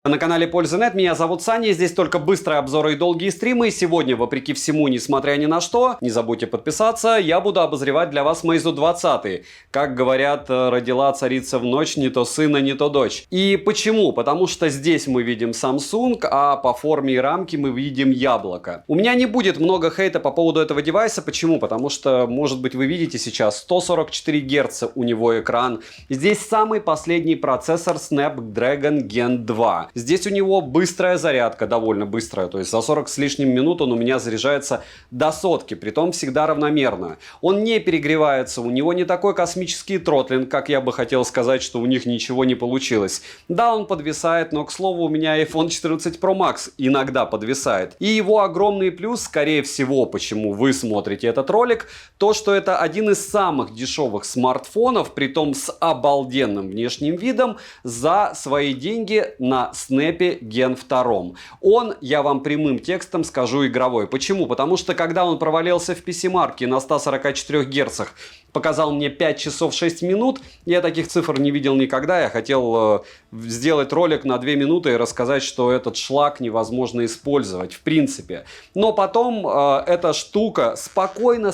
На канале Пользы.нет, меня зовут Саня, здесь только быстрые обзоры и долгие стримы. И сегодня, вопреки всему, несмотря ни на что, не забудьте подписаться, я буду обозревать для вас Meizu 20. Как говорят, родила царица в ночь, не то сына, не то дочь. И почему? Потому что здесь мы видим Samsung, а по форме и рамке мы видим яблоко. У меня не будет много хейта по поводу этого девайса. Почему? Потому что, может быть, вы видите сейчас 144 Гц у него экран. Здесь самый последний процессор Snapdragon Gen 2. Здесь у него быстрая зарядка, довольно быстрая, то есть за 40 с лишним минут он у меня заряжается до сотки, притом всегда равномерно. Он не перегревается, у него не такой космический тротлинг, как я бы хотел сказать, что у них ничего не получилось. Да, он подвисает, но, к слову, у меня iPhone 14 Pro Max иногда подвисает. И его огромный плюс, скорее всего, почему вы смотрите этот ролик, то, что это один из самых дешевых смартфонов, притом с обалденным внешним видом, за свои деньги на Snap Gen 2. Он, я вам прямым текстом скажу, игровой. Почему? Потому что когда он провалился в PC-марке на 144 Гц, показал мне 5 часов 6 минут, я таких цифр не видел никогда. Я хотел сделать ролик на 2 минуты и рассказать, что этот шлак невозможно использовать в принципе. Но потом эта штука спокойно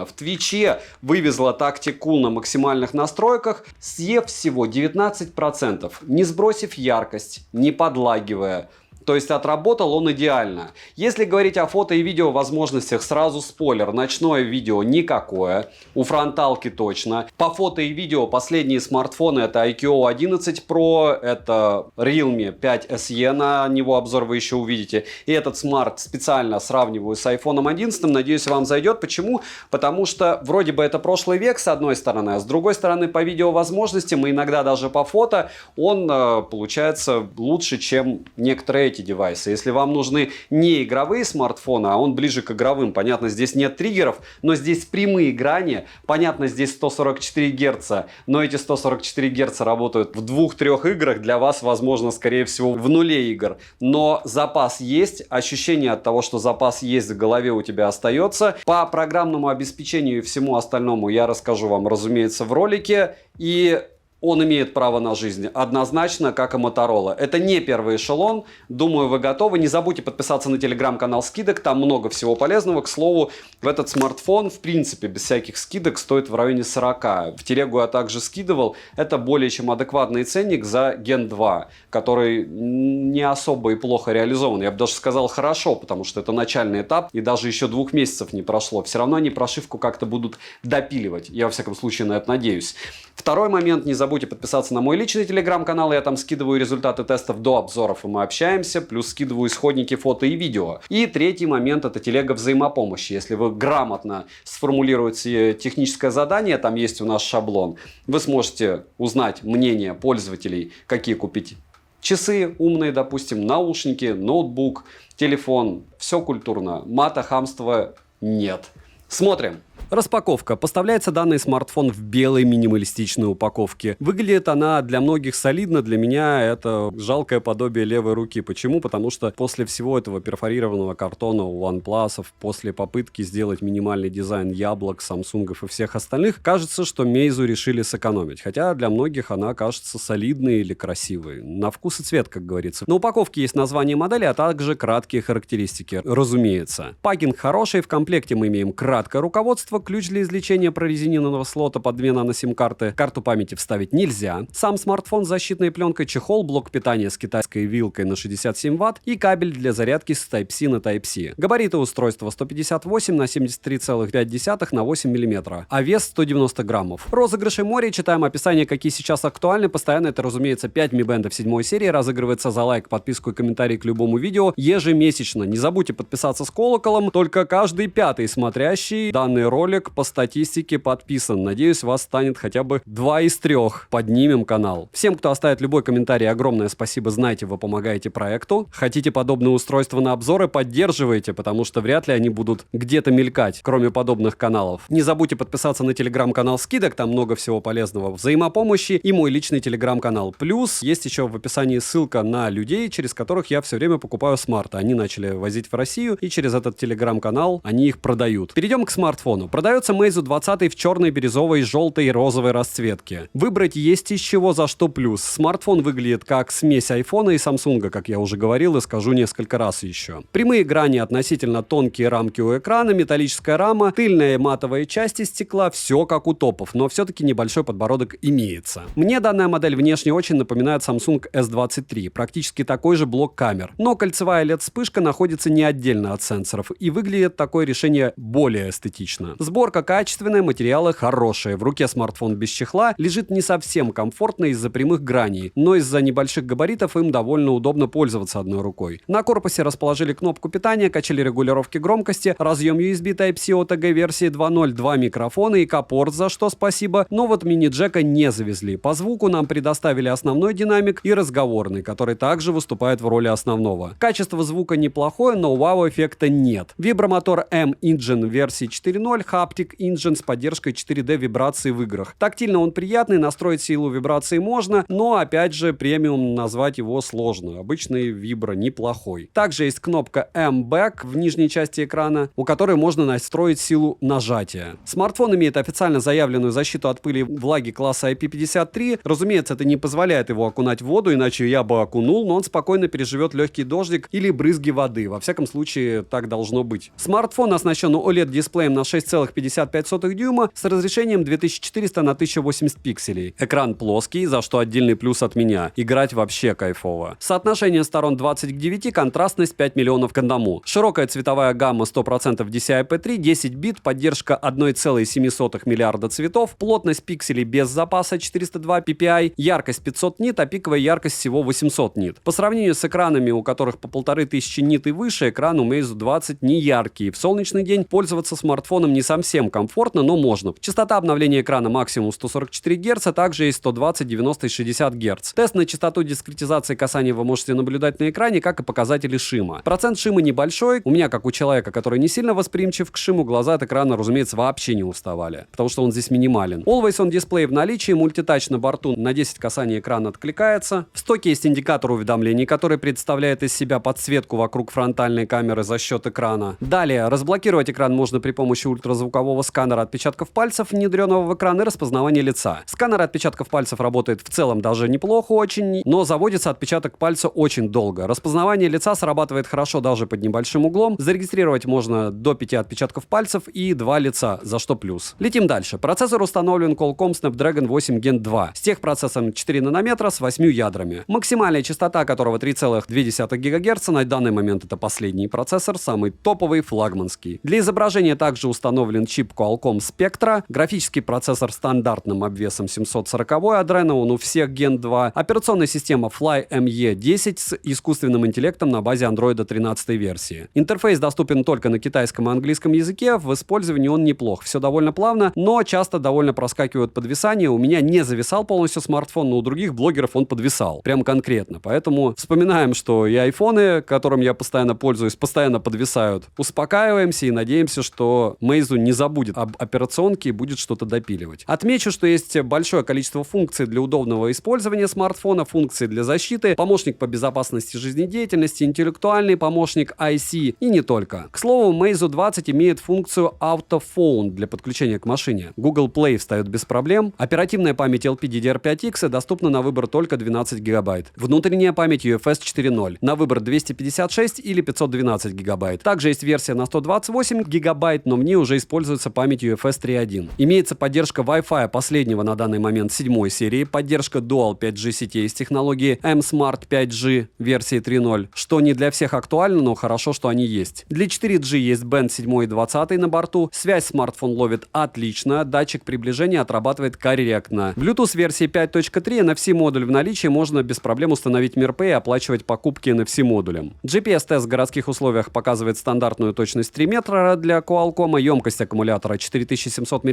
в Твиче вывезла Tactic Cool на максимальных настройках, съев всего 19%, не сбросив яркость, не подлагивая. То есть отработал он идеально. Если говорить о фото и видео возможностях, сразу спойлер, ночное видео никакое, у фронталки точно. По фото и видео последние смартфоны это IQOO 11 Pro, это Realme 5 SE, на него обзор вы еще увидите. И этот смарт специально сравниваю с iPhone 11, надеюсь вам зайдет. Почему? Потому что вроде бы это прошлый век с одной стороны, а с другой стороны по видео возможностям и иногда даже по фото он получается лучше, чем некоторые эти девайсы. Если вам нужны не игровые смартфоны, а он ближе к игровым, понятно, здесь нет триггеров, но здесь прямые грани, понятно, здесь 144 Гц, но эти 144 Гц работают в 2-3 играх, для вас, возможно, скорее всего, в нуле игр. Но запас есть, ощущение от того, что запас есть в голове у тебя остается. По программному обеспечению и всему остальному я расскажу вам, разумеется, в ролике. И он имеет право на жизнь, однозначно, как и Motorola. Это не первый эшелон, думаю, вы готовы. Не забудьте подписаться на телеграм-канал скидок, там много всего полезного. К слову, в этот смартфон, в принципе, без всяких скидок, стоит в районе 40. В телегу я также скидывал. Это более чем адекватный ценник за Gen 2, который не особо и плохо реализован. Я бы даже сказал хорошо, потому что это начальный этап, и даже еще 2 месяцев не прошло. Все равно они прошивку как-то будут допиливать. Я, во всяком случае, на это надеюсь. Второй момент, не забудьте подписаться на мой личный телеграм-канал, я там скидываю результаты тестов до обзоров, и мы общаемся, плюс скидываю исходники фото и видео. И третий момент — это телега взаимопомощи. Если вы грамотно сформулируете техническое задание, там есть у нас шаблон, вы сможете узнать мнение пользователей, какие купить часы умные, допустим, наушники, ноутбук, телефон. Все культурно, мата, хамства нет. Смотрим. Распаковка. Поставляется данный смартфон в белой минималистичной упаковке. Выглядит она для многих солидно, для меня это жалкое подобие левой руки. Почему? Потому что после всего этого перфорированного картона у OnePlus, после попытки сделать минимальный дизайн яблок, Samsung и всех остальных, кажется, что Meizu решили сэкономить. Хотя для многих она кажется солидной или красивой. На вкус и цвет, как говорится. На упаковке есть название модели, а также краткие характеристики, разумеется. Пакинг хороший, в комплекте мы имеем краткое руководство, ключ для извлечения прорезиненного слота под 2 нано-сим-карты. Карту памяти вставить нельзя. Сам смартфон с защитной пленкой, чехол, блок питания с китайской вилкой на 67 Вт и кабель для зарядки с Type-C на Type-C. Габариты устройства 158 на 73,5 на 8 мм, а вес 190 граммов. Розыгрыши море, читаем описание, какие сейчас актуальны. Постоянно это, разумеется, 5 Mi Band 7 серии, разыгрывается за лайк, подписку и комментарий к любому видео ежемесячно. Не забудьте подписаться с колоколом, только каждый 5-й смотрящий данный ролик по статистике подписан. Надеюсь, вас станет хотя бы 2 из 3. Поднимем канал. Всем, кто оставит любой комментарий, огромное спасибо. Знаете, вы помогаете проекту. Хотите подобные устройства на обзоры, поддерживайте, потому что вряд ли они будут где-то мелькать, кроме подобных каналов. Не забудьте подписаться на телеграм-канал скидок, там много всего полезного, взаимопомощи и мой личный телеграм-канал. Плюс есть еще в описании ссылка на людей, через которых я все время покупаю смарты. Они начали возить в Россию, и через этот телеграм-канал они их продают. Перейдем к смартфону. Продается Meizu 20 в черной, бирюзовой, желтой и розовой расцветке. Выбрать есть из чего, за что плюс. Смартфон выглядит как смесь айфона и Samsung, как я уже говорил и скажу несколько раз еще. Прямые грани, относительно тонкие рамки у экрана, металлическая рама, тыльная матовая часть из стекла, все как у топов, но все-таки небольшой подбородок имеется. Мне данная модель внешне очень напоминает Samsung S23, практически такой же блок камер, но кольцевая LED-вспышка находится не отдельно от сенсоров, и выглядит такое решение более эстетично. Сборка качественная, материалы хорошие, в руке смартфон без чехла лежит не совсем комфортно из-за прямых граней, но из-за небольших габаритов им довольно удобно пользоваться одной рукой. На корпусе расположили кнопку питания, качели регулировки громкости, разъем USB Type-C OTG версии 2.0, 2 микрофона и K-порт, за что спасибо, но вот мини-джека не завезли. По звуку нам предоставили основной динамик и разговорный, который также выступает в роли основного. Качество звука неплохое, но вау-эффекта нет. Вибромотор M-Engine версии 4.0, Haptic Engine с поддержкой 4D вибрации в играх. Тактильно он приятный, настроить силу вибрации можно, но опять же премиум назвать его сложно. Обычный вибро неплохой. Также есть кнопка M-Back в нижней части экрана, у которой можно настроить силу нажатия. Смартфон имеет официально заявленную защиту от пыли и влаги класса IP53. Разумеется, это не позволяет его окунать в воду, иначе я бы окунул, но он спокойно переживет легкий дождик или брызги воды. Во всяком случае, так должно быть. Смартфон оснащен OLED-дисплеем на 6,55 дюйма с разрешением 2400 на 1080 пикселей. Экран плоский, за что отдельный плюс от меня. Играть вообще кайфово. Соотношение сторон 20 к 9, контрастность 5 миллионов к 1. Широкая цветовая гамма 100% DCI-P3, 10 бит, поддержка 1,7 миллиарда цветов, плотность пикселей без запаса 402 ppi, яркость 500 нит, а пиковая яркость всего 800 нит. По сравнению с экранами, у которых по 1500 нит и выше, экран у Meizu 20 не яркий. В солнечный день пользоваться смартфоном не совсем комфортно, но можно. Частота обновления экрана максимум 144 Гц, а также есть 120, 90 и 60 Гц. Тест на частоту дискретизации касания вы можете наблюдать на экране, как и показатели шима. Процент шима небольшой. У меня, как у человека, который не сильно восприимчив к шиму, глаза от экрана, разумеется, вообще не уставали, потому что он здесь минимален. Always On дисплей в наличии, мультитач на борту на 10 касаний экрана откликается. В стоке есть индикатор уведомлений, который представляет из себя подсветку вокруг фронтальной камеры за счет экрана. Далее, разблокировать экран можно при помощи ультразвукового сканера отпечатков пальцев, внедренного в экран, и распознавания лица. Сканер отпечатков пальцев работает в целом даже неплохо очень, но заводится отпечаток пальца очень долго. Распознавание лица срабатывает хорошо даже под небольшим углом. Зарегистрировать можно до 5 отпечатков пальцев и 2 лица, за что плюс. Летим дальше. Процессор установлен Qualcomm Snapdragon 8 Gen 2 с техпроцессором 4 нанометра с 8 ядрами. Максимальная частота которого 3,2 ГГц. На данный момент это последний процессор, самый топовый, флагманский. Для изображения также установлен чип Qualcomm Spectra, графический процессор стандартным обвесом 740 Adreno, он у всех Gen 2, операционная система Fly ME10 с искусственным интеллектом на базе Android 13 версии. Интерфейс доступен только на китайском и английском языке, в использовании он неплох, все довольно плавно, но часто довольно проскакивают подвисания. У меня не зависал полностью смартфон, но у других блогеров он подвисал, прям конкретно, поэтому вспоминаем, что и айфоны, которым я постоянно пользуюсь, постоянно подвисают. Успокаиваемся и надеемся, что Meizu не забудет об операционке и будет что-то допиливать. Отмечу, что есть большое количество функций для удобного использования смартфона, функции для защиты, помощник по безопасности жизнедеятельности, интеллектуальный помощник IC и не только. К слову, Meizu 20 имеет функцию Auto Phone для подключения к машине. Google Play встает без проблем. Оперативная память LPDDR5X доступна на выбор только 12 ГБ. Внутренняя память UFS 4.0 на выбор 256 или 512 ГБ. Также есть версия на 128 ГБ, но мне уже используется память UFS 3.1. Имеется поддержка Wi-Fi последнего на данный момент 7 серии, поддержка Dual 5G сетей с технологией M-Smart 5G версии 3.0, что не для всех актуально, но хорошо, что они есть. Для 4G есть Band 7 и 20 на борту, связь смартфон ловит отлично, датчик приближения отрабатывает корректно. Bluetooth версии 5.3, NFC-модуль в наличии, можно без проблем установить MirPay и оплачивать покупки NFC-модулем. GPS-тест в городских условиях показывает стандартную точность 3 метра для Qualcomm, емкость аккумулятора 4700 мАч,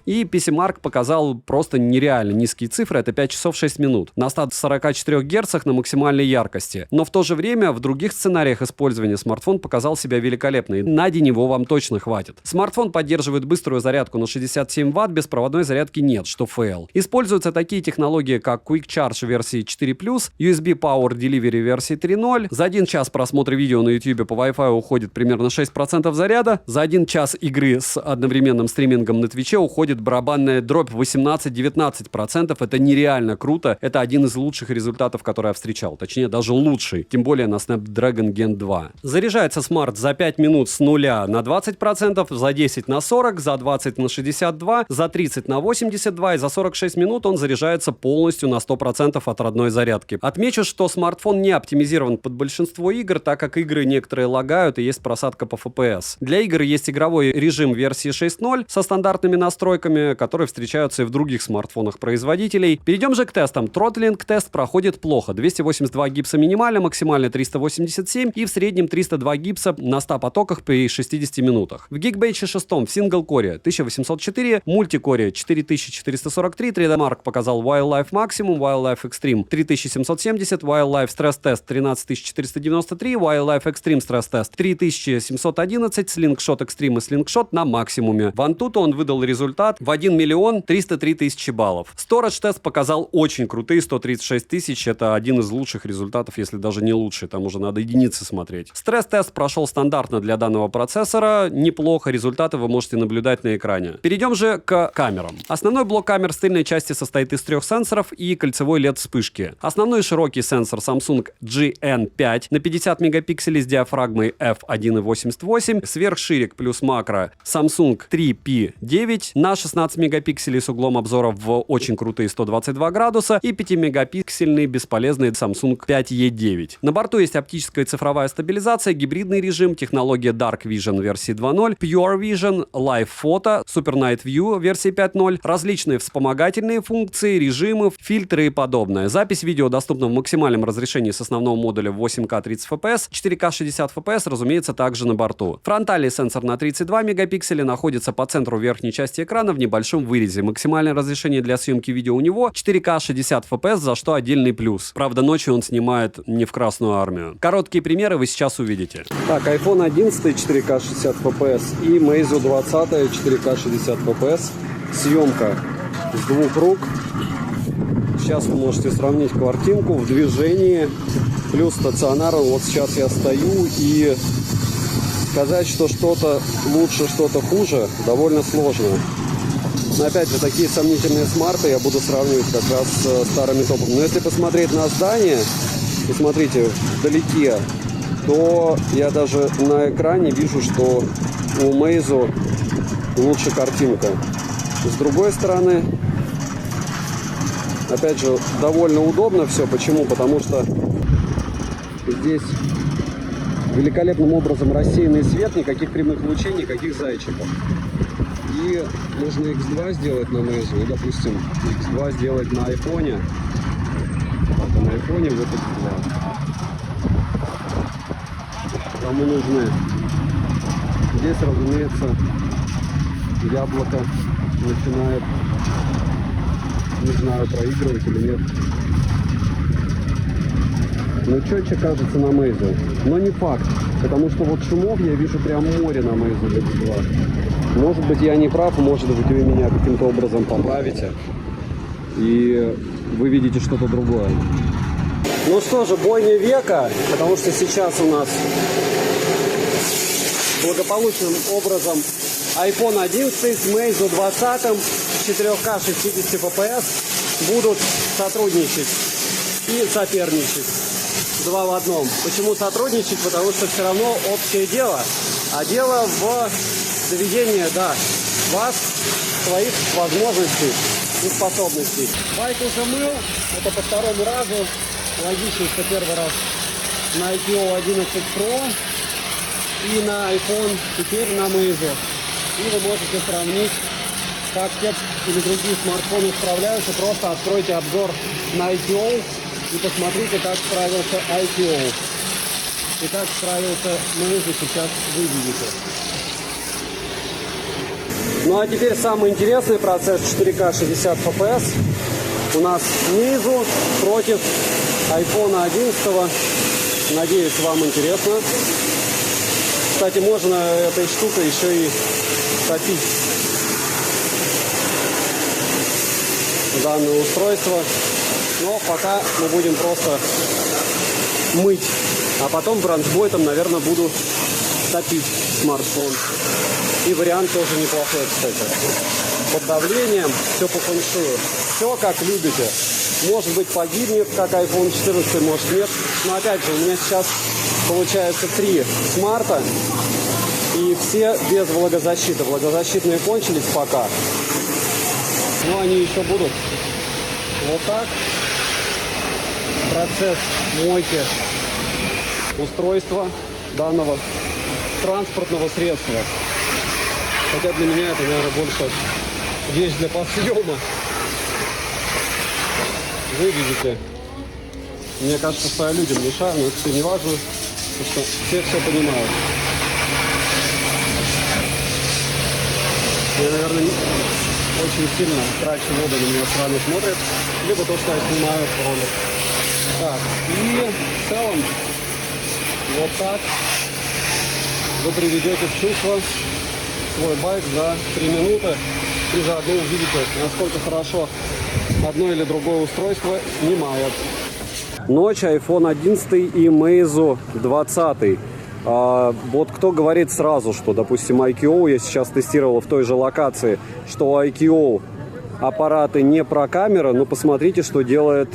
и PC-Mark показал просто нереально низкие цифры, это 5 часов 6 минут, на 144 Гц на максимальной яркости. Но в то же время в других сценариях использования смартфон показал себя великолепно, и на день его вам точно хватит. Смартфон поддерживает быструю зарядку на 67 Вт, беспроводной зарядки нет, что фейл. Используются такие технологии, как Quick Charge версии 4+, USB Power Delivery версии 3.0. За 1 час просмотра видео на YouTube по Wi-Fi уходит примерно 6% заряда, за 1 час игры игры с одновременным стримингом на Твиче уходит барабанная дробь 18-19%. Это нереально круто. Это один из лучших результатов, который я встречал. Точнее, даже лучший. Тем более на Snapdragon Gen 2. Заряжается смарт за 5 минут с 0 на 20%, за 10 на 40%, за 20 на 62%, за 30 на 82% и за 46 минут он заряжается полностью на 100% от родной зарядки. Отмечу, что смартфон не оптимизирован под большинство игр, так как игры некоторые лагают и есть просадка по FPS. Для игр есть игровой режим версии 6.0 со стандартными настройками, которые встречаются и в других смартфонах производителей. Перейдем же к тестам. Тротлинг тест проходит плохо. 282 гипса минимально, максимально 387 и в среднем 302 гипса на 100 потоках при 60 минутах. В Geekbench 6 в сингл-коре 1804, мультикоре 4443, 3D Mark показал Wildlife Maximum, Wildlife Extreme 3770, Wildlife Stress Test 13493, Wildlife Extreme Stress Test 3711, Slingshot Extreme и Slingshot на максимуме. В Antutu он выдал результат в 1 миллион 303 тысячи баллов. Storage тест показал очень крутые 136 тысяч, это один из лучших результатов, если даже не лучший, там уже надо единицы смотреть. Стресс-тест прошел стандартно для данного процессора, неплохо, результаты вы можете наблюдать на экране. Перейдем же к камерам. Основной блок камер с тыльной части состоит из 3 сенсоров и кольцевой LED-вспышки. Основной широкий сенсор Samsung GN5 на 50 мегапикселей с диафрагмой f1.88, сверхширик плюс макро Samsung 3P9 на 16 мегапикселей с углом обзора в очень крутые 122 градуса и 5-мегапиксельный бесполезный Samsung 5E9. На борту есть оптическая и цифровая стабилизация, гибридный режим, технология Dark Vision версии 2.0, Pure Vision, Live Photo, Super Night View версии 5.0, различные вспомогательные функции, режимы, фильтры и подобное. Запись видео доступна в максимальном разрешении с основного модуля в 8К 30 FPS, 4К 60 FPS, разумеется, также на борту. Фронтальный сенсор на 32 мегапикселя находится по центру верхней части экрана в небольшом вырезе. Максимальное разрешение для съемки видео у него 4К 60 FPS, за что отдельный плюс. Правда, ночью он снимает не в Красную Армию. Короткие примеры вы сейчас увидите. Так, iPhone 11 4К 60 FPS и Meizu 20 4К 60 FPS. Съемка с двух рук. Сейчас вы можете сравнить картинку в движении плюс стационар. Вот сейчас я стою, и сказать, что что-то лучше, что-то хуже, довольно сложно. Но опять же, такие сомнительные смарты я буду сравнивать как раз с старыми топами. Но если посмотреть на здание, и смотрите, вдалеке, то я даже на экране вижу, что у Meizu лучше картинка. С другой стороны, опять же, довольно удобно все. Почему? Потому что здесь великолепным образом рассеянный свет, никаких прямых лучей, никаких зайчиков. И можно X2 сделать на Meizu, и, допустим, X2 сделать на iPhone. А на iPhone вот X2. Кому нужны. Здесь, разумеется, яблоко начинает, не знаю, проигрывать или нет. Но четче кажется на Meizu. Но не факт, потому что вот шумов я вижу прям море на Meizu X2. Может быть, я не прав, может быть, вы меня каким-то образом поправите, и вы видите что-то другое. Ну что же, бойня века, потому что сейчас у нас благополучным образом iPhone 11 с Meizu 20 4К 60 FPS будут сотрудничать и соперничать. Два в одном. Почему сотрудничать? Потому что все равно общее дело. А дело в доведении до вас своих возможностей и способностей. Байк уже мыл. Это по второму разу. Логично, что первый раз на IPO 11 Pro и на iPhone, теперь на Meizu. И вы можете сравнить, как те или другие смартфоны справляются. Просто откройте обзор на IPO и посмотрите, как справился IPO. И как справился Meizu, сейчас вы видите. Ну а теперь самый интересный процесс 4К 60 FPS. У нас Meizu против iPhone 11. Надеюсь, вам интересно. Кстати, можно этой штукой еще и топить данное устройство. Но пока мы будем просто мыть. А потом бранчбойтом, наверное, буду топить смартфон. И вариант тоже неплохой, кстати. Под давлением, все по фэншую. Все как любите. Может быть погибнет, как iPhone 14, может нет. Но опять же, у меня сейчас получается 3 смарта. И все без влагозащиты. Влагозащитные кончились пока. Но они еще будут. Вот так. Процесс мойки устройства данного транспортного средства. Хотя для меня это, наверное, больше вещь для подъема. Вы видите, мне кажется, что я людям мешаю, но это все не важно, потому что все понимают. Я, наверное, очень сильно трачу воду, на меня странно смотрят, либо то, что я снимаю ролик. Так, и в целом, вот так вы приведете в чувство свой байк за 3 минуты и заодно увидите, насколько хорошо одно или другое устройство снимает. Ночь, iPhone 11 и Meizu 20. Вот кто говорит сразу, что, допустим, IQO я сейчас тестировал в той же локации, что у IQO аппараты не про камеры, но посмотрите, что делает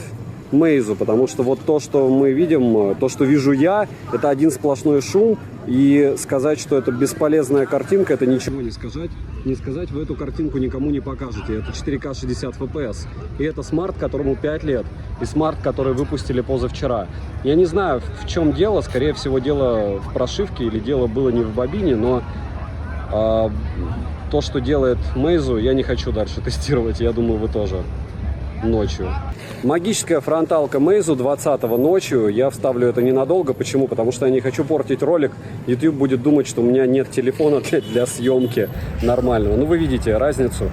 Meizu, потому что вот то, что мы видим, то, что вижу я, это один сплошной шум, и сказать, что это бесполезная картинка, это ничего не сказать. Не сказать, вы эту картинку никому не покажете. Это 4К 60 FPS. И это смарт, которому 5 лет. И смарт, который выпустили позавчера. Я не знаю, в чем дело. Скорее всего, дело в прошивке или дело было не в бобине, но то, что делает Meizu, я не хочу дальше тестировать. Я думаю, вы тоже. Ночью. Магическая фронталка Meizu 20-го ночью. Я вставлю это ненадолго. Почему? Потому что я не хочу портить ролик. YouTube будет думать, что у меня нет телефона для съемки нормального. Ну, вы видите разницу.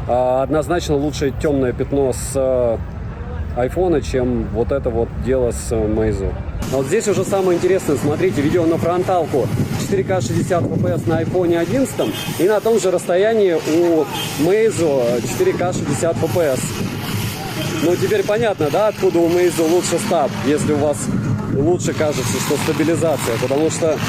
Однозначно лучше темное пятно с айфона, чем вот это вот дело с Meizu. А вот здесь уже самое интересное. Смотрите, видео на фронталку 4К 60 FPS на iPhone 11 и на том же расстоянии у Meizu 4К 60 FPS. Ну, теперь понятно, да, откуда у Meizu лучше стаб, если у вас лучше кажется, что стабилизация, потому что,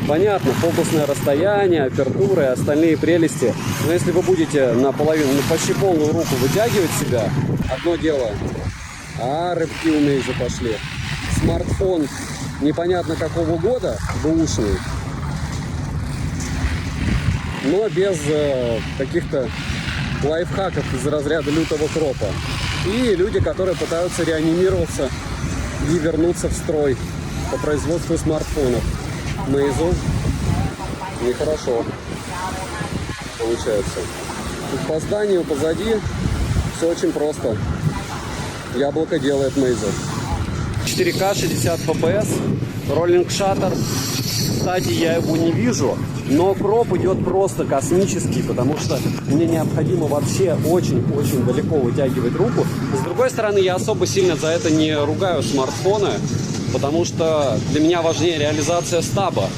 понятно, фокусное расстояние, апертура и остальные прелести, но если вы будете наполовину, почти полную руку вытягивать себя, одно дело, рыбки у Meizu пошли, смартфон непонятно какого года, бэушный, но без каких-то лайфхаков из разряда лютого кропа. И люди, которые пытаются реанимироваться и вернуться в строй по производству смартфонов. Meizu нехорошо получается. По зданию позади все очень просто. Яблоко делает Meizu. 4К 60 FPS, роллинг шаттер. Кстати, я его не вижу, но кроп идет просто космический, потому что мне необходимо вообще очень-очень далеко вытягивать руку. С другой стороны, я особо сильно за это не ругаю смартфоны, потому что для меня важнее реализация стаба.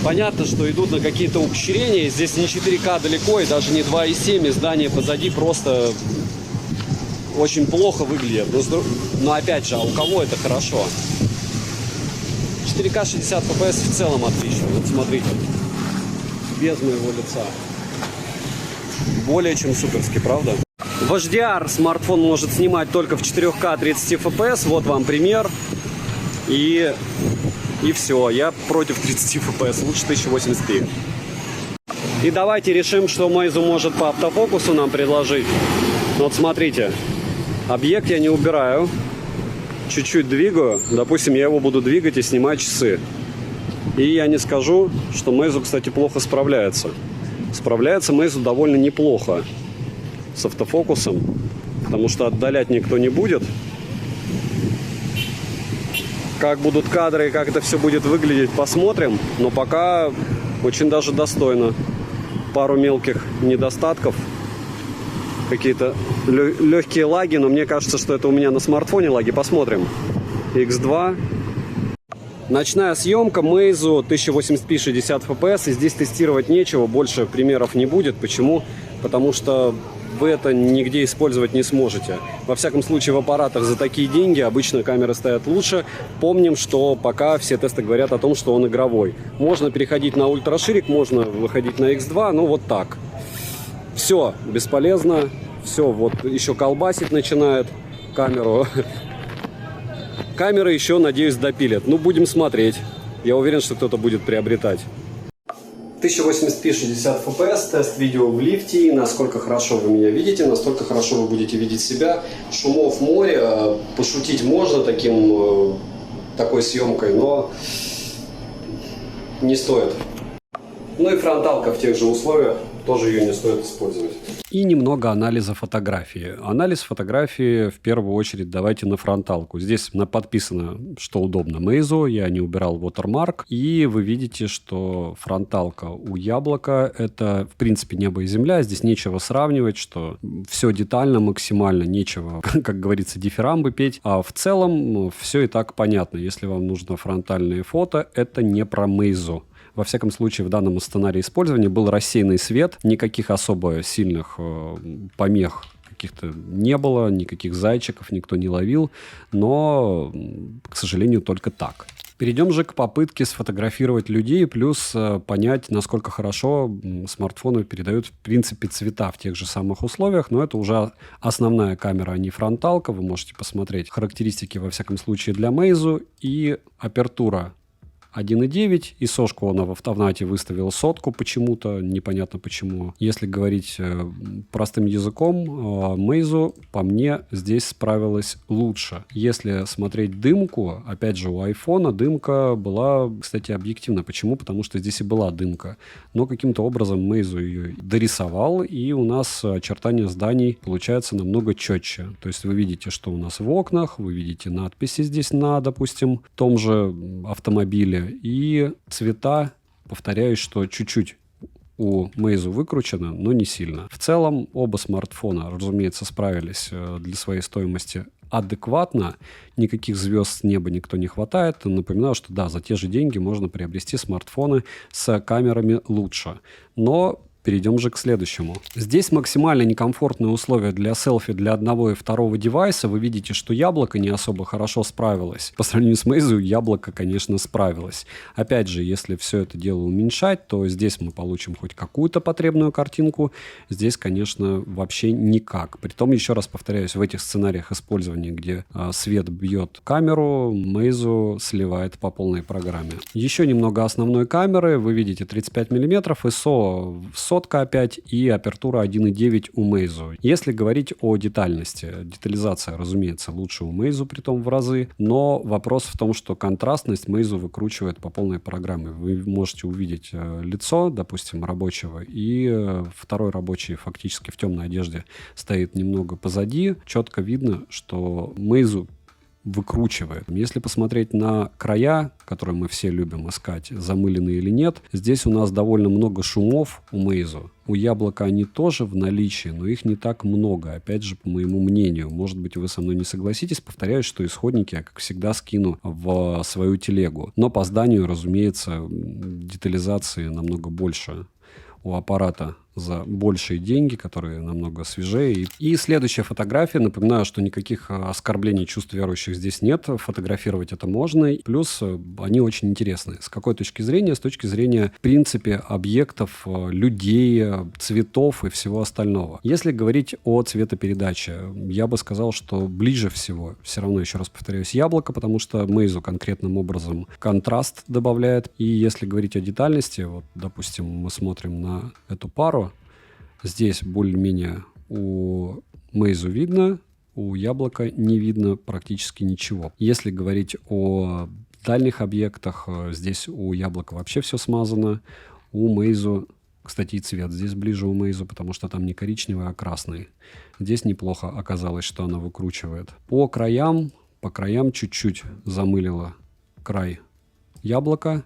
Понятно, что идут на какие-то ухищрения, здесь не 4К далеко и даже не 2.7, и здание позади просто очень плохо выглядит. Но опять же, а у кого это хорошо? 4К 60 FPS в целом отлично. Вот смотрите, без моего лица. Более чем суперски, правда? В HDR смартфон может снимать только в 4К 30 FPS. Вот вам пример. И все. Я против 30 FPS. Лучше 1080p. И давайте решим, что Meizu может по автофокусу нам предложить. Вот смотрите. Объект я не убираю. Чуть-чуть двигаю, допустим, я его буду двигать и снимать часы. И я не скажу, что Meizu, кстати, плохо справляется. Справляется Meizu довольно неплохо с автофокусом, потому что отдалять никто не будет. Как будут кадры и как это все будет выглядеть, посмотрим. Но пока очень даже достойно. Пару мелких недостатков. Какие-то легкие лаги, но мне кажется, что это у меня на смартфоне лаги. Посмотрим. X2. Ночная съемка Meizu 1080p 60 FPS. И здесь тестировать нечего, больше примеров не будет. Почему? Потому что вы это нигде использовать не сможете. Во всяком случае, в аппаратах за такие деньги обычно камеры стоят лучше. Помним, что пока все тесты говорят о том, что он игровой. Можно переходить на ультраширик, можно выходить на X2, ну вот так. Все бесполезно, все, вот еще колбасить начинает камеру. Камеры еще, надеюсь, допилят. Ну, будем смотреть. Я уверен, что кто-то будет приобретать. 1080p 60 fps, тест видео в лифте. Насколько хорошо вы меня видите, настолько хорошо вы будете видеть себя. Шумов море, пошутить можно такой съемкой, но не стоит. Ну и фронталка в тех же условиях, тоже ее не стоит использовать. И немного анализа фотографии. Анализ фотографии в первую очередь давайте на фронталку. Здесь подписано, что удобно, Meizu, я не убирал watermark. И вы видите, что фронталка у Яблока это в принципе небо и земля. Здесь нечего сравнивать, что все детально, максимально, нечего, как говорится, дифирамбы петь. А в целом все и так понятно. Если вам нужно фронтальные фото, это не про Meizu. Во всяком случае, в данном сценарии использования был рассеянный свет, никаких особо сильных помех каких-то не было, никаких зайчиков никто не ловил, но, к сожалению, только так. Перейдем же к попытке сфотографировать людей, плюс понять, насколько хорошо смартфоны передают, в принципе, цвета в тех же самых условиях, но это уже основная камера, а не фронталка. Вы можете посмотреть характеристики, во всяком случае, для Meizu и апертура 1.9, и сошку он в автомате выставил 100 почему-то, непонятно почему. Если говорить простым языком, Meizu по мне здесь справилась лучше. Если смотреть дымку, опять же у айфона дымка была, кстати, объективна. Почему? Потому что здесь и была дымка. Но каким-то образом Meizu ее дорисовал, и у нас очертания зданий получаются намного четче. То есть вы видите, что у нас в окнах, вы видите надписи здесь на, допустим, том же автомобиле. И цвета, повторяюсь, что чуть-чуть у Meizu выкручено, но не сильно. В целом оба смартфона, разумеется, справились для своей стоимости адекватно. Никаких звезд с неба никто не хватает. Напоминаю, что да, за те же деньги можно приобрести смартфоны с камерами лучше. Но перейдем же к следующему. Здесь максимально некомфортные условия для селфи для одного и второго девайса. Вы видите, что Яблоко не особо хорошо справилось. По сравнению с Meizu, Яблоко, конечно, справилось. Опять же, если все это дело уменьшать, то здесь мы получим хоть какую-то потребную картинку. Здесь, конечно, вообще никак. Притом, еще раз повторяюсь, в этих сценариях использования, где свет бьет камеру, Meizu сливает по полной программе. Еще немного основной камеры. Вы видите 35 мм, ISO опять и апертура 1.9 у Meizu. Если говорить о детальности, детализация, разумеется, лучше у Meizu, притом в разы, но вопрос в том, что контрастность Meizu выкручивает по полной программе. Вы можете увидеть лицо, допустим, рабочего, и второй рабочий фактически в темной одежде стоит немного позади. Четко видно, что Meizu выкручивает. Если посмотреть на края, которые мы все любим искать, замыленные или нет, здесь у нас довольно много шумов у Meizu. У Яблока они тоже в наличии, но их не так много, опять же, по моему мнению. Может быть, вы со мной не согласитесь. Повторяюсь, что исходники я, как всегда, скину в свою телегу. Но по зданию, разумеется, детализации намного больше у аппарата за большие деньги, которые намного свежее. И следующая фотография. Напоминаю, что никаких оскорблений чувств верующих здесь нет. Фотографировать это можно. Плюс они очень интересны. С какой точки зрения? С точки зрения, в принципе, объектов, людей, цветов и всего остального. Если говорить о цветопередаче, я бы сказал, что ближе всего, все равно, еще раз повторяюсь, Яблоко, потому что Meizu конкретным образом контраст добавляет. И если говорить о детальности, вот, допустим, мы смотрим на эту пару, здесь более-менее у Meizu видно, у Яблока не видно практически ничего. Если говорить о дальних объектах, здесь у Яблока вообще все смазано. У Meizu, кстати, и цвет здесь ближе у Meizu, потому что там не коричневый, а красный. Здесь неплохо оказалось, что она выкручивает. По краям чуть-чуть замылила край Яблока.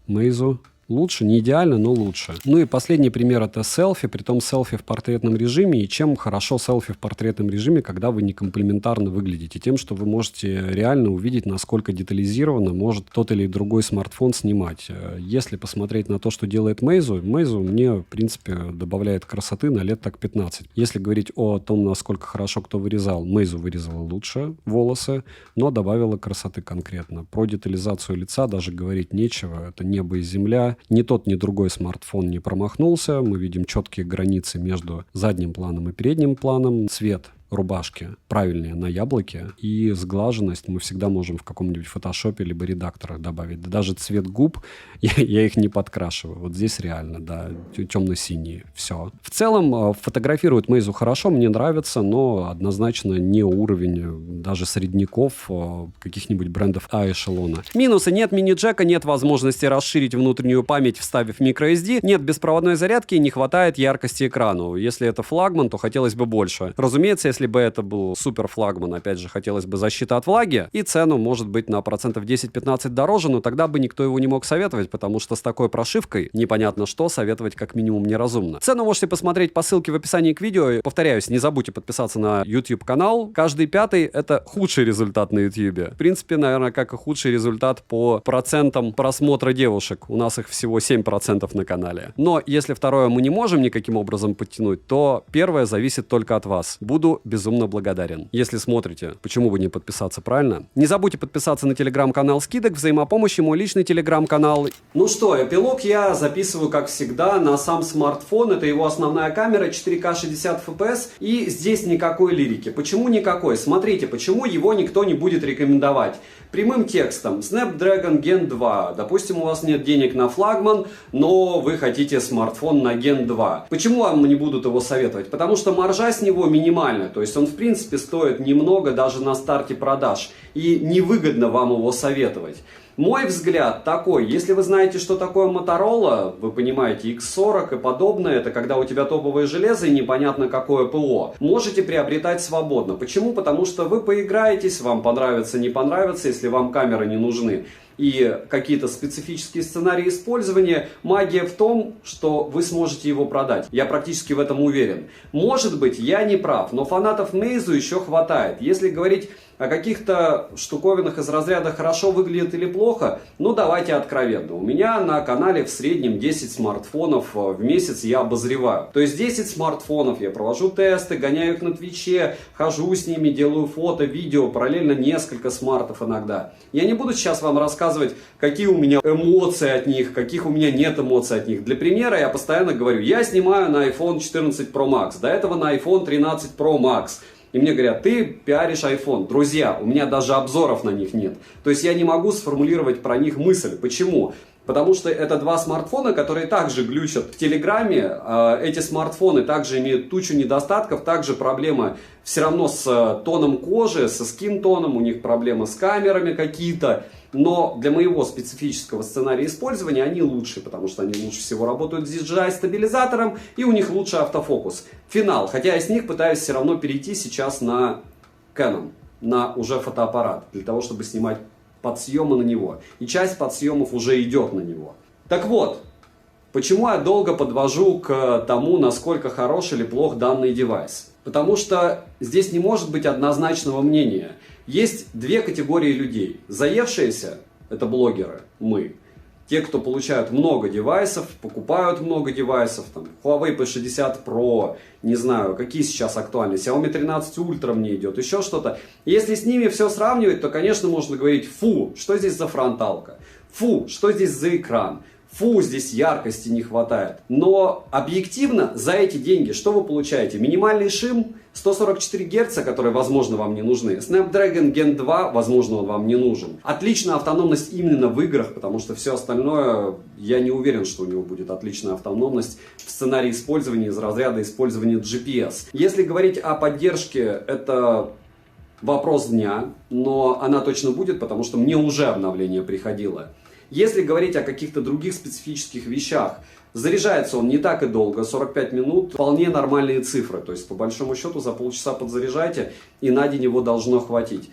Meizu Лучше, не идеально, но лучше. Ну и последний пример — это селфи, притом селфи в портретном режиме. И чем хорошо селфи в портретном режиме, когда вы не комплементарно выглядите? Тем, что вы можете реально увидеть, насколько детализированно может тот или другой смартфон снимать. Если посмотреть на то, что делает Meizu мне, в принципе, добавляет красоты на лет так 15. Если говорить о том, насколько хорошо кто вырезал, Meizu вырезала лучше волосы, но добавила красоты конкретно. Про детализацию лица даже говорить нечего. Это небо и земля. Ни тот, ни другой смартфон не промахнулся. Мы видим четкие границы между задним планом и передним планом. Цвет рубашки правильные на яблоке, и сглаженность мы всегда можем в каком-нибудь фотошопе либо редакторах добавить. Да даже цвет губ я их не подкрашиваю. Вот здесь реально, да, темно-синие. Все. В целом фотографирует Meizu хорошо, мне нравится, но однозначно не уровень даже средняков каких-нибудь брендов А-эшелона. Минусы: нет мини-джека, нет возможности расширить внутреннюю память, вставив microSD, нет беспроводной зарядки, не хватает яркости экрану. Если это флагман, то хотелось бы больше. Разумеется, если бы это был супер флагман, опять же, хотелось бы защита от влаги, и цену, может быть, на процентов 10-15 дороже, но тогда бы никто его не мог советовать, потому что с такой прошивкой непонятно что советовать как минимум неразумно. Цену можете посмотреть по ссылке в описании к видео. Повторяюсь, не забудьте подписаться на YouTube-канал. Каждый пятый — это худший результат на YouTube. В принципе, наверное, как и худший результат по процентам просмотра девушек. У нас их всего 7% на канале. Но если второе мы не можем никаким образом подтянуть, то первое зависит только от вас. Буду безумно благодарен. Если смотрите, почему бы не подписаться, правильно? Не забудьте подписаться на телеграм-канал скидок, взаимопомощи, мой личный телеграм-канал. Ну что, эпилог я записываю, как всегда, на сам смартфон. Это его основная камера, 4К 60 FPS. И здесь никакой лирики. Почему никакой? Смотрите, почему его никто не будет рекомендовать. Прямым текстом: Snapdragon Gen 2. Допустим, у вас нет денег на флагман, но вы хотите смартфон на Gen 2. Почему вам не будут его советовать? Потому что маржа с него минимальная. То есть он, в принципе, стоит немного даже на старте продаж. И невыгодно вам его советовать. Мой взгляд такой: если вы знаете, что такое Motorola, вы понимаете, X40 и подобное, это когда у тебя топовое железо и непонятно какое ПО, можете приобретать свободно. Почему? Потому что вы поиграетесь, вам понравится, не понравится, если вам камеры не нужны. И какие-то специфические сценарии использования, магия в том, что вы сможете его продать. Я практически в этом уверен. Может быть, я не прав, но фанатов Meizu еще хватает. Если говорить о каких-то штуковинах из разряда хорошо выглядит или плохо, ну давайте откровенно. У меня на канале в среднем 10 смартфонов в месяц я обозреваю. То есть 10 смартфонов, я провожу тесты, гоняю их на Твиче, хожу с ними, делаю фото, видео, параллельно несколько смартов иногда. Я не буду сейчас вам рассказывать, какие у меня эмоции от них, каких у меня нет эмоций от них. Для примера я постоянно говорю: я снимаю на iPhone 14 Pro Max, до этого на iPhone 13 Pro Max. И мне говорят: ты пиаришь iPhone. Друзья, у меня даже обзоров на них нет. То есть я не могу сформулировать про них мысль. Почему? Потому что это два смартфона, которые также глючат в Телеграме. Эти смартфоны также имеют тучу недостатков. Также проблемы все равно с тоном кожи, со скин-тоном. У них проблемы с камерами какие-то. Но для моего специфического сценария использования они лучше, потому что они лучше всего работают с DJI-стабилизатором, и у них лучше автофокус. Финал. Хотя я с них пытаюсь все равно перейти сейчас на Canon, на уже фотоаппарат, для того, чтобы снимать подсъемы на него. И часть подсъемов уже идет на него. Так вот, почему я долго подвожу к тому, насколько хорош или плох данный девайс? Потому что здесь не может быть однозначного мнения. Есть две категории людей. Заевшиеся — это блогеры, мы. Те, кто получают много девайсов, покупают много девайсов, там, Huawei P60 Pro, не знаю, какие сейчас актуальны, Xiaomi 13 Ultra мне идет, еще что-то. Если с ними все сравнивать, то, конечно, можно говорить: фу, что здесь за фронталка, фу, что здесь за экран, фу, здесь яркости не хватает. Но объективно за эти деньги что вы получаете? Минимальный шим, 144 Гц, которые, возможно, вам не нужны. Snapdragon Gen 2, возможно, он вам не нужен. Отличная автономность именно в играх, потому что все остальное, я не уверен, что у него будет отличная автономность в сценарии использования из разряда использования GPS. Если говорить о поддержке, это вопрос дня, но она точно будет, потому что мне уже обновление приходило. Если говорить о каких-то других специфических вещах, заряжается он не так и долго, 45 минут, вполне нормальные цифры. То есть, по большому счету, за полчаса подзаряжайте, и на день его должно хватить.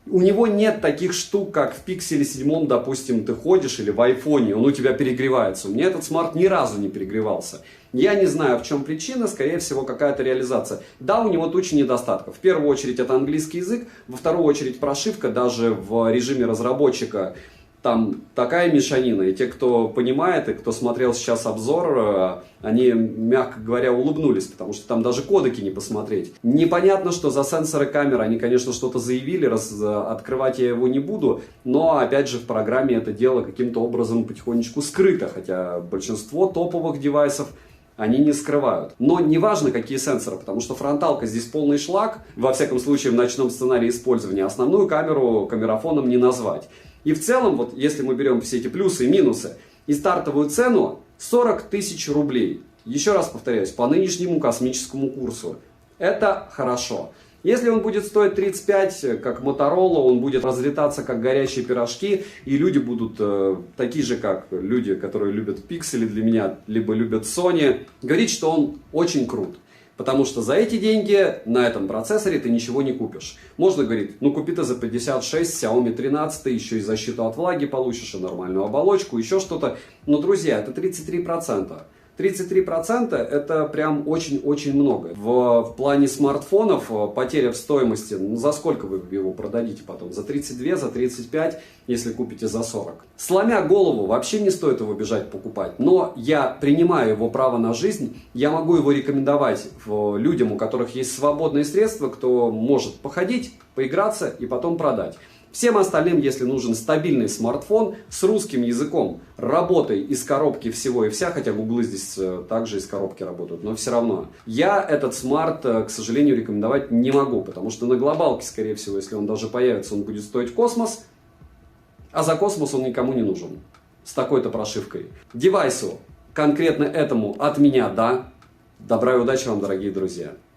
У него нет таких штук, как в Pixel 7, допустим, ты ходишь или в айфоне, он у тебя перегревается. У меня этот смарт ни разу не перегревался. Я не знаю, в чем причина, скорее всего, какая-то реализация. Да, у него туча недостатков. В первую очередь это английский язык, во вторую очередь прошивка, даже в режиме разработчика. Там такая мешанина, и те, кто понимает, и кто смотрел сейчас обзор, они, мягко говоря, улыбнулись, потому что там даже кодеки не посмотреть. Непонятно, что за сенсоры камеры, они, конечно, что-то заявили, открывать я его не буду, но, опять же, в программе это дело каким-то образом потихонечку скрыто, хотя большинство топовых девайсов они не скрывают. Но не важно, какие сенсоры, потому что фронталка здесь полный шлак, во всяком случае в ночном сценарии использования. Основную камеру камерафоном не назвать. И в целом, вот если мы берем все эти плюсы и минусы, и стартовую цену 40 тысяч рублей. Еще раз повторяюсь, по нынешнему космическому курсу. Это хорошо. Если он будет стоить 35, как Motorola, он будет разлетаться как горячие пирожки, и люди будут такие же, как люди, которые любят пиксели для меня, либо любят Sony, говорить, что он очень крут. Потому что за эти деньги на этом процессоре ты ничего не купишь. Можно говорить, ну купи ты за 56 Xiaomi 13, еще и защиту от влаги получишь, и нормальную оболочку, еще что-то. Но, друзья, это 33%. 33% это прям очень-очень много. В плане смартфонов потеря в стоимости, ну за сколько вы его продадите потом? За 32, за 35, если купите за 40. Сломя голову, вообще не стоит его бежать покупать. Но я принимаю его право на жизнь, я могу его рекомендовать людям, у которых есть свободные средства, кто может походить, поиграться и потом продать. Всем остальным, если нужен стабильный смартфон с русским языком, работой из коробки всего и вся, хотя гуглы здесь также из коробки работают, но все равно. Я этот смарт, к сожалению, рекомендовать не могу, потому что на глобалке, скорее всего, если он даже появится, он будет стоить космос, а за космос он никому не нужен. С такой-то прошивкой. Девайсу, конкретно этому от меня, да. Добра и удачи вам, дорогие друзья.